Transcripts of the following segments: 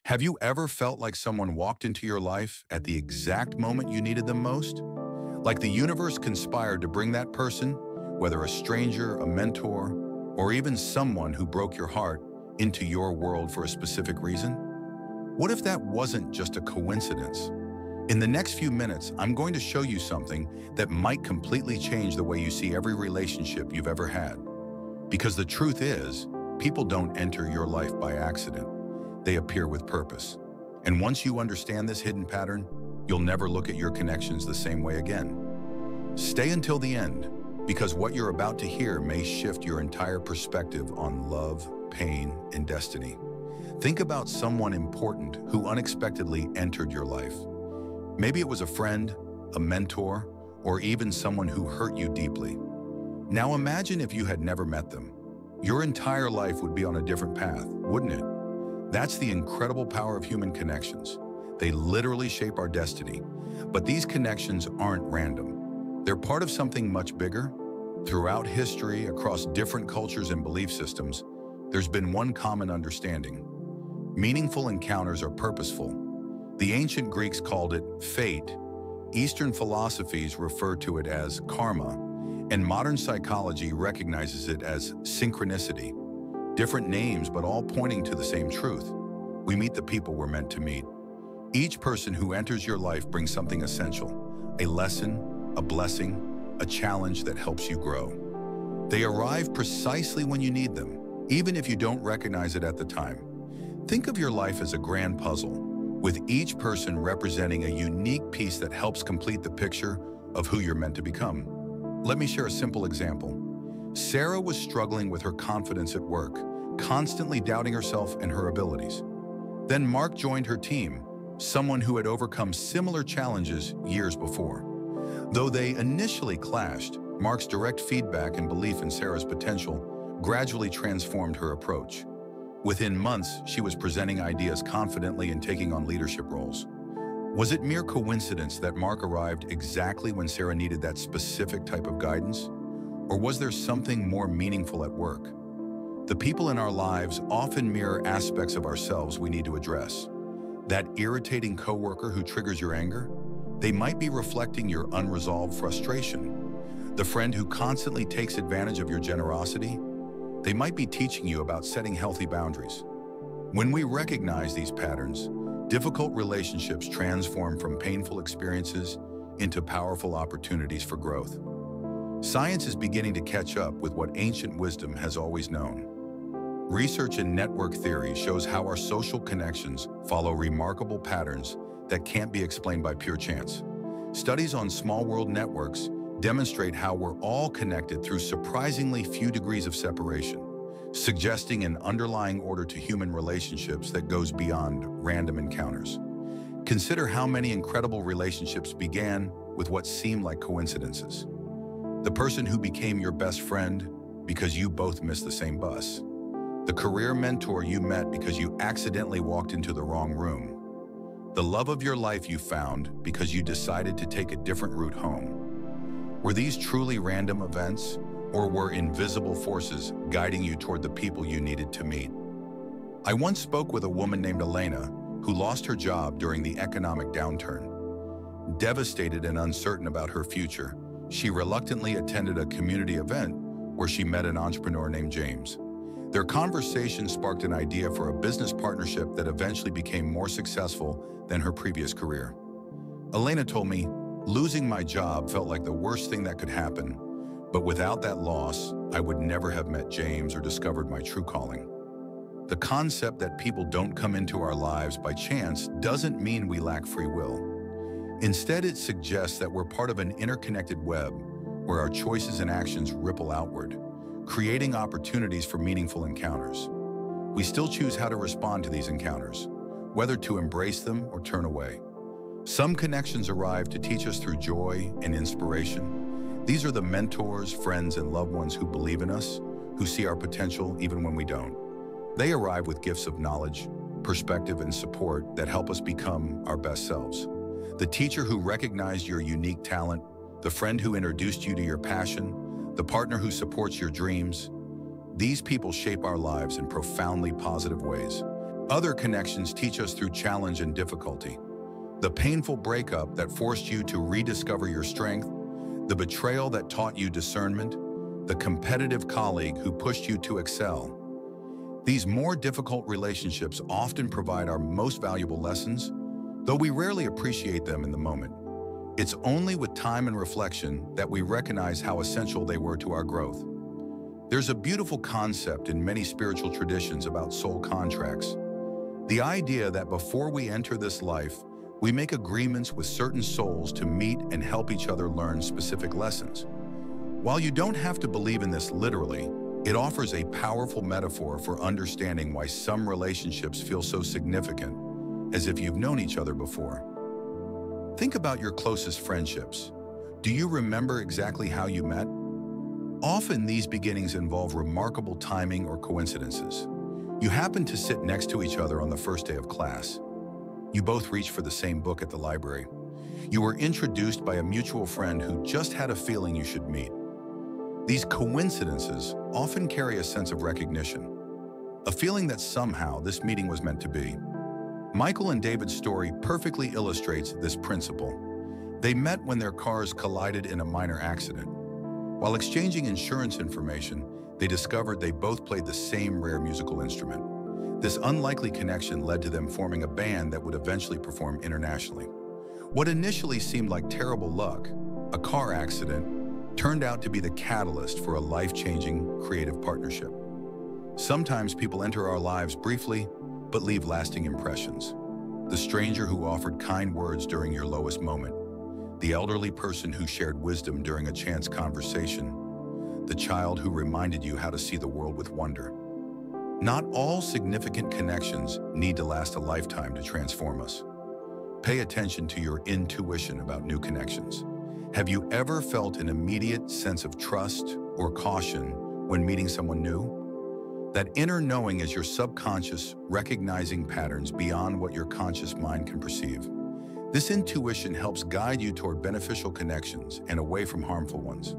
Have you ever felt like someone walked into your life at the exact moment you needed them most? Like the universe conspired to bring that person, whether a stranger, a mentor, or even someone who broke your heart, into your world for a specific reason? What if that wasn't just a coincidence? In the next few minutes, I'm going to show you something that might completely change the way you see every relationship you've ever had. Because the truth is, people don't enter your life by accident. They appear with purpose. And once you understand this hidden pattern, you'll never look at your connections the same way again. Stay until the end, because what you're about to hear may shift your entire perspective on love, pain, and destiny. Think about someone important who unexpectedly entered your life. Maybe it was a friend, a mentor, or even someone who hurt you deeply. Now imagine if you had never met them. Your entire life would be on a different path, wouldn't it? That's the incredible power of human connections. They literally shape our destiny. But these connections aren't random. They're part of something much bigger. Throughout history, across different cultures and belief systems, there's been one common understanding. Meaningful encounters are purposeful. The ancient Greeks called it fate. Eastern philosophies refer to it as karma, and modern psychology recognizes it as synchronicity. Different names, but all pointing to the same truth. We meet the people we're meant to meet. Each person who enters your life brings something essential, a lesson, a blessing, a challenge that helps you grow. They arrive precisely when you need them, even if you don't recognize it at the time. Think of your life as a grand puzzle, with each person representing a unique piece that helps complete the picture of who you're meant to become. Let me share a simple example. Sarah was struggling with her confidence at work, constantly doubting herself and her abilities. Then Mark joined her team, someone who had overcome similar challenges years before. Though they initially clashed, Mark's direct feedback and belief in Sarah's potential gradually transformed her approach. Within months, she was presenting ideas confidently and taking on leadership roles. Was it mere coincidence that Mark arrived exactly when Sarah needed that specific type of guidance? Or was there something more meaningful at work? The people in our lives often mirror aspects of ourselves we need to address. That irritating coworker who triggers your anger? They might be reflecting your unresolved frustration. The friend who constantly takes advantage of your generosity? They might be teaching you about setting healthy boundaries. When we recognize these patterns, difficult relationships transform from painful experiences into powerful opportunities for growth. Science is beginning to catch up with what ancient wisdom has always known. Research in network theory shows how our social connections follow remarkable patterns that can't be explained by pure chance. Studies on small world networks demonstrate how we're all connected through surprisingly few degrees of separation, suggesting an underlying order to human relationships that goes beyond random encounters. Consider how many incredible relationships began with what seemed like coincidences. The person who became your best friend because you both missed the same bus. The career mentor you met because you accidentally walked into the wrong room. The love of your life you found because you decided to take a different route home. Were these truly random events, or were invisible forces guiding you toward the people you needed to meet? I once spoke with a woman named Elena who lost her job during the economic downturn. Devastated and uncertain about her future, she reluctantly attended a community event where she met an entrepreneur named James. Their conversation sparked an idea for a business partnership that eventually became more successful than her previous career. Elena told me, "Losing my job felt like the worst thing that could happen, but without that loss, I would never have met James or discovered my true calling." The concept that people don't come into our lives by chance doesn't mean we lack free will. Instead, it suggests that we're part of an interconnected web where our choices and actions ripple outward, creating opportunities for meaningful encounters. We still choose how to respond to these encounters, whether to embrace them or turn away. Some connections arrive to teach us through joy and inspiration. These are the mentors, friends, and loved ones who believe in us, who see our potential even when we don't. They arrive with gifts of knowledge, perspective, and support that help us become our best selves. The teacher who recognized your unique talent, the friend who introduced you to your passion, the partner who supports your dreams. These people shape our lives in profoundly positive ways. Other connections teach us through challenge and difficulty. The painful breakup that forced you to rediscover your strength, the betrayal that taught you discernment, the competitive colleague who pushed you to excel. These more difficult relationships often provide our most valuable lessons, though we rarely appreciate them in the moment. It's only with time and reflection that we recognize how essential they were to our growth. There's a beautiful concept in many spiritual traditions about soul contracts. The idea that before we enter this life, we make agreements with certain souls to meet and help each other learn specific lessons. While you don't have to believe in this literally, it offers a powerful metaphor for understanding why some relationships feel so significant, as if you've known each other before. Think about your closest friendships. Do you remember exactly how you met? Often these beginnings involve remarkable timing or coincidences. You happen to sit next to each other on the first day of class. You both reach for the same book at the library. You were introduced by a mutual friend who just had a feeling you should meet. These coincidences often carry a sense of recognition, a feeling that somehow this meeting was meant to be. Michael and David's story perfectly illustrates this principle. They met when their cars collided in a minor accident. While exchanging insurance information, they discovered they both played the same rare musical instrument. This unlikely connection led to them forming a band that would eventually perform internationally. What initially seemed like terrible luck, a car accident, turned out to be the catalyst for a life-changing creative partnership. Sometimes people enter our lives briefly, but leave lasting impressions. The stranger who offered kind words during your lowest moment, the elderly person who shared wisdom during a chance conversation, the child who reminded you how to see the world with wonder. Not all significant connections need to last a lifetime to transform us. Pay attention to your intuition about new connections. Have you ever felt an immediate sense of trust or caution when meeting someone new? That inner knowing is your subconscious recognizing patterns beyond what your conscious mind can perceive. This intuition helps guide you toward beneficial connections and away from harmful ones.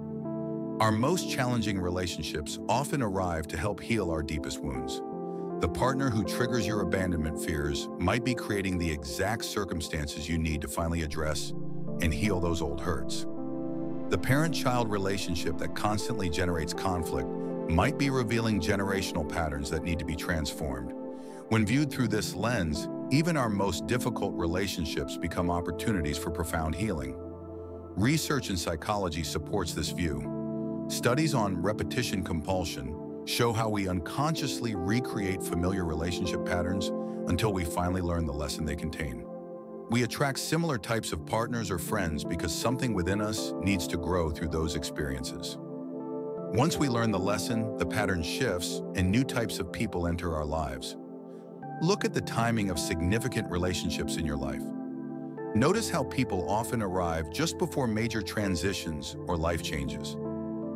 Our most challenging relationships often arrive to help heal our deepest wounds. The partner who triggers your abandonment fears might be creating the exact circumstances you need to finally address and heal those old hurts. The parent-child relationship that constantly generates conflict might be revealing generational patterns that need to be transformed. When viewed through this lens, even our most difficult relationships become opportunities for profound healing. Research in psychology supports this view. Studies on repetition compulsion show how we unconsciously recreate familiar relationship patterns until we finally learn the lesson they contain. We attract similar types of partners or friends because something within us needs to grow through those experiences. Once we learn the lesson, the pattern shifts and new types of people enter our lives. Look at the timing of significant relationships in your life. Notice how people often arrive just before major transitions or life changes.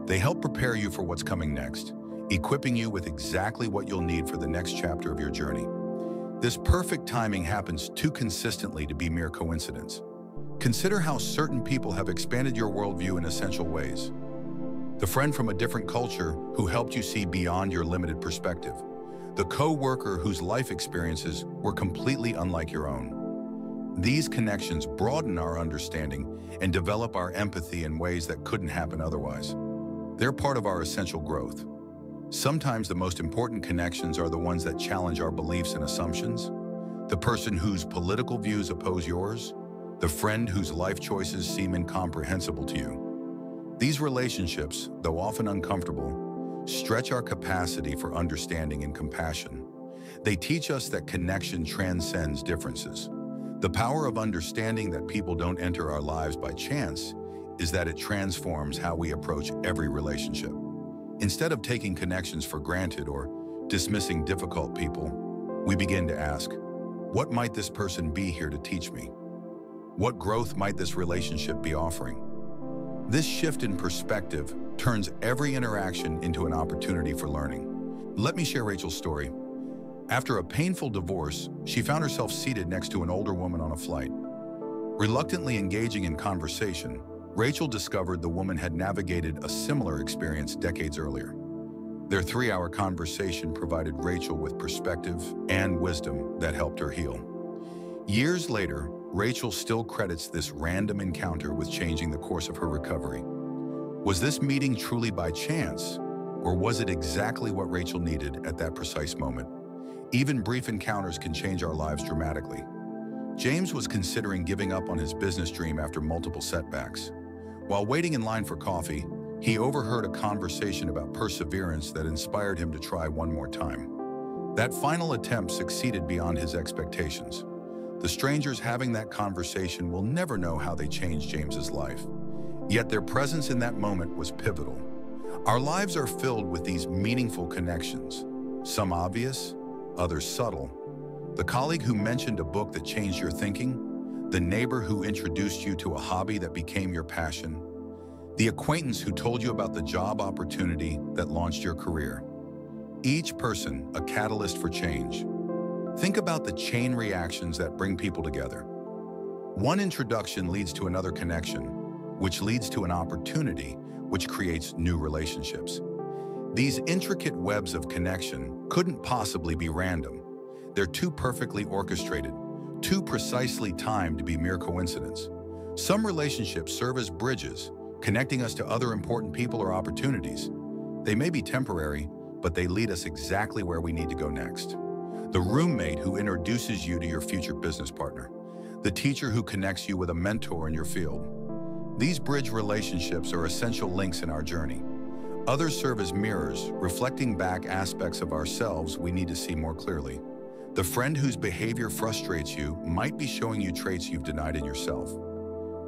They help prepare you for what's coming next, equipping you with exactly what you'll need for the next chapter of your journey. This perfect timing happens too consistently to be mere coincidence. Consider how certain people have expanded your worldview in essential ways. The friend from a different culture who helped you see beyond your limited perspective. The co-worker whose life experiences were completely unlike your own. These connections broaden our understanding and develop our empathy in ways that couldn't happen otherwise. They're part of our essential growth. Sometimes the most important connections are the ones that challenge our beliefs and assumptions. The person whose political views oppose yours, the friend whose life choices seem incomprehensible to you. These relationships, though often uncomfortable, stretch our capacity for understanding and compassion. They teach us that connection transcends differences. The power of understanding that people don't enter our lives by chance is that it transforms how we approach every relationship. Instead of taking connections for granted or dismissing difficult people, we begin to ask, what might this person be here to teach me? What growth might this relationship be offering? This shift in perspective turns every interaction into an opportunity for learning. Let me share Rachel's story. After a painful divorce, she found herself seated next to an older woman on a flight. Reluctantly engaging in conversation, Rachel discovered the woman had navigated a similar experience decades earlier. Their 3-hour conversation provided Rachel with perspective and wisdom that helped her heal. Years later, Rachel still credits this random encounter with changing the course of her recovery. Was this meeting truly by chance, or was it exactly what Rachel needed at that precise moment? Even brief encounters can change our lives dramatically. James was considering giving up on his business dream after multiple setbacks. While waiting in line for coffee, he overheard a conversation about perseverance that inspired him to try one more time. That final attempt succeeded beyond his expectations. The strangers having that conversation will never know how they changed James's life. Yet their presence in that moment was pivotal. Our lives are filled with these meaningful connections, some obvious, others subtle. The colleague who mentioned a book that changed your thinking, the neighbor who introduced you to a hobby that became your passion, the acquaintance who told you about the job opportunity that launched your career. Each person a catalyst for change. Think about the chain reactions that bring people together. One introduction leads to another connection, which leads to an opportunity, which creates new relationships. These intricate webs of connection couldn't possibly be random. They're too perfectly orchestrated, too precisely timed to be mere coincidence. Some relationships serve as bridges, connecting us to other important people or opportunities. They may be temporary, but they lead us exactly where we need to go next. The roommate who introduces you to your future business partner. The teacher who connects you with a mentor in your field. These bridge relationships are essential links in our journey. Others serve as mirrors, reflecting back aspects of ourselves we need to see more clearly. The friend whose behavior frustrates you might be showing you traits you've denied in yourself.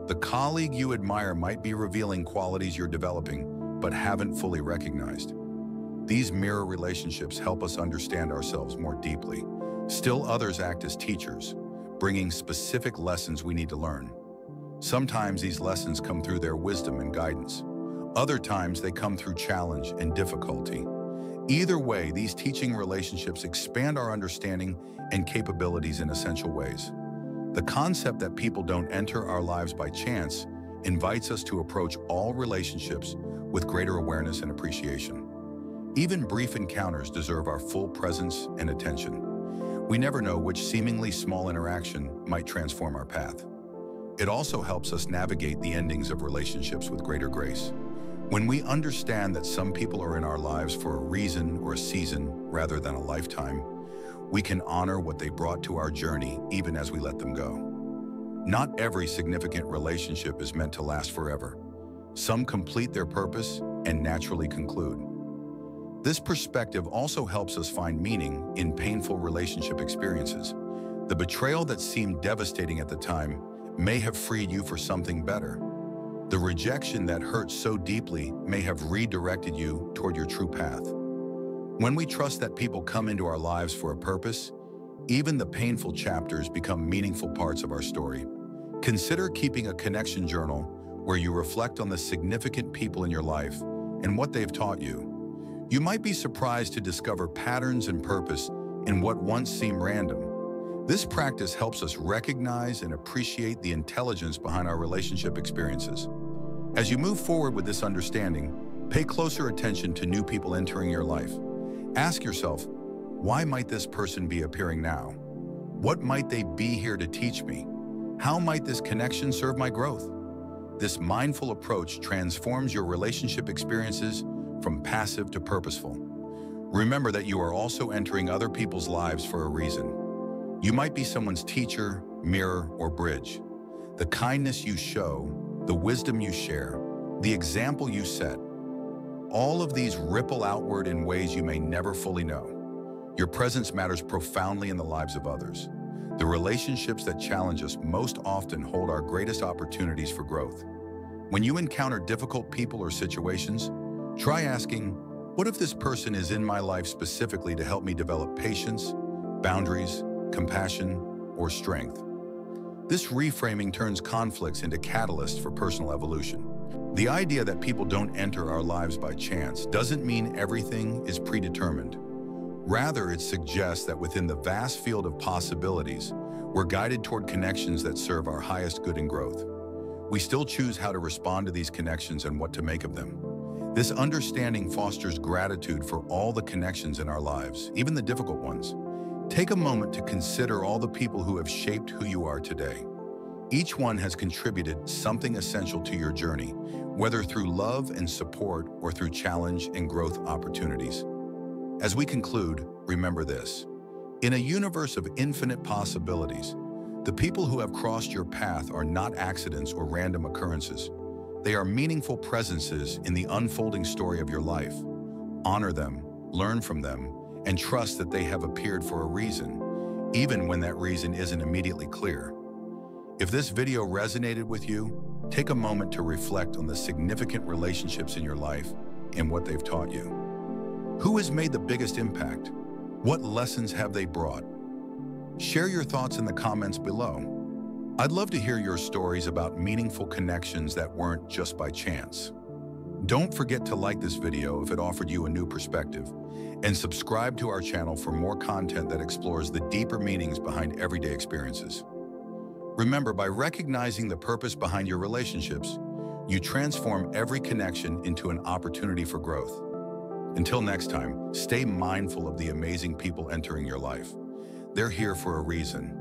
The colleague you admire might be revealing qualities you're developing but haven't fully recognized. These mirror relationships help us understand ourselves more deeply. Still others act as teachers, bringing specific lessons we need to learn. Sometimes these lessons come through their wisdom and guidance. Other times they come through challenge and difficulty. Either way, these teaching relationships expand our understanding and capabilities in essential ways. The concept that people don't enter our lives by chance invites us to approach all relationships with greater awareness and appreciation. Even brief encounters deserve our full presence and attention. We never know which seemingly small interaction might transform our path. It also helps us navigate the endings of relationships with greater grace. When we understand that some people are in our lives for a reason or a season rather than a lifetime, we can honor what they brought to our journey even as we let them go. Not every significant relationship is meant to last forever. Some complete their purpose and naturally conclude. This perspective also helps us find meaning in painful relationship experiences. The betrayal that seemed devastating at the time may have freed you for something better. The rejection that hurt so deeply may have redirected you toward your true path. When we trust that people come into our lives for a purpose, even the painful chapters become meaningful parts of our story. Consider keeping a connection journal where you reflect on the significant people in your life and what they've taught you. You might be surprised to discover patterns and purpose in what once seemed random. This practice helps us recognize and appreciate the intelligence behind our relationship experiences. As you move forward with this understanding, pay closer attention to new people entering your life. Ask yourself, why might this person be appearing now? What might they be here to teach me? How might this connection serve my growth? This mindful approach transforms your relationship experiences from passive to purposeful. Remember that you are also entering other people's lives for a reason. You might be someone's teacher, mirror, or bridge. The kindness you show, the wisdom you share, the example you set, all of these ripple outward in ways you may never fully know. Your presence matters profoundly in the lives of others. The relationships that challenge us most often hold our greatest opportunities for growth. When you encounter difficult people or situations, try asking, what if this person is in my life specifically to help me develop patience, boundaries, compassion, or strength? This reframing turns conflicts into catalysts for personal evolution. The idea that people don't enter our lives by chance doesn't mean everything is predetermined. Rather, it suggests that within the vast field of possibilities, we're guided toward connections that serve our highest good and growth. We still choose how to respond to these connections and what to make of them. This understanding fosters gratitude for all the connections in our lives, even the difficult ones. Take a moment to consider all the people who have shaped who you are today. Each one has contributed something essential to your journey, whether through love and support or through challenge and growth opportunities. As we conclude, remember this. In a universe of infinite possibilities, the people who have crossed your path are not accidents or random occurrences. They are meaningful presences in the unfolding story of your life. Honor them, learn from them, and trust that they have appeared for a reason, even when that reason isn't immediately clear. If this video resonated with you, take a moment to reflect on the significant relationships in your life and what they've taught you. Who has made the biggest impact? What lessons have they brought? Share your thoughts in the comments below. I'd love to hear your stories about meaningful connections that weren't just by chance. Don't forget to like this video if it offered you a new perspective, and subscribe to our channel for more content that explores the deeper meanings behind everyday experiences. Remember, by recognizing the purpose behind your relationships, you transform every connection into an opportunity for growth. Until next time, stay mindful of the amazing people entering your life. They're here for a reason,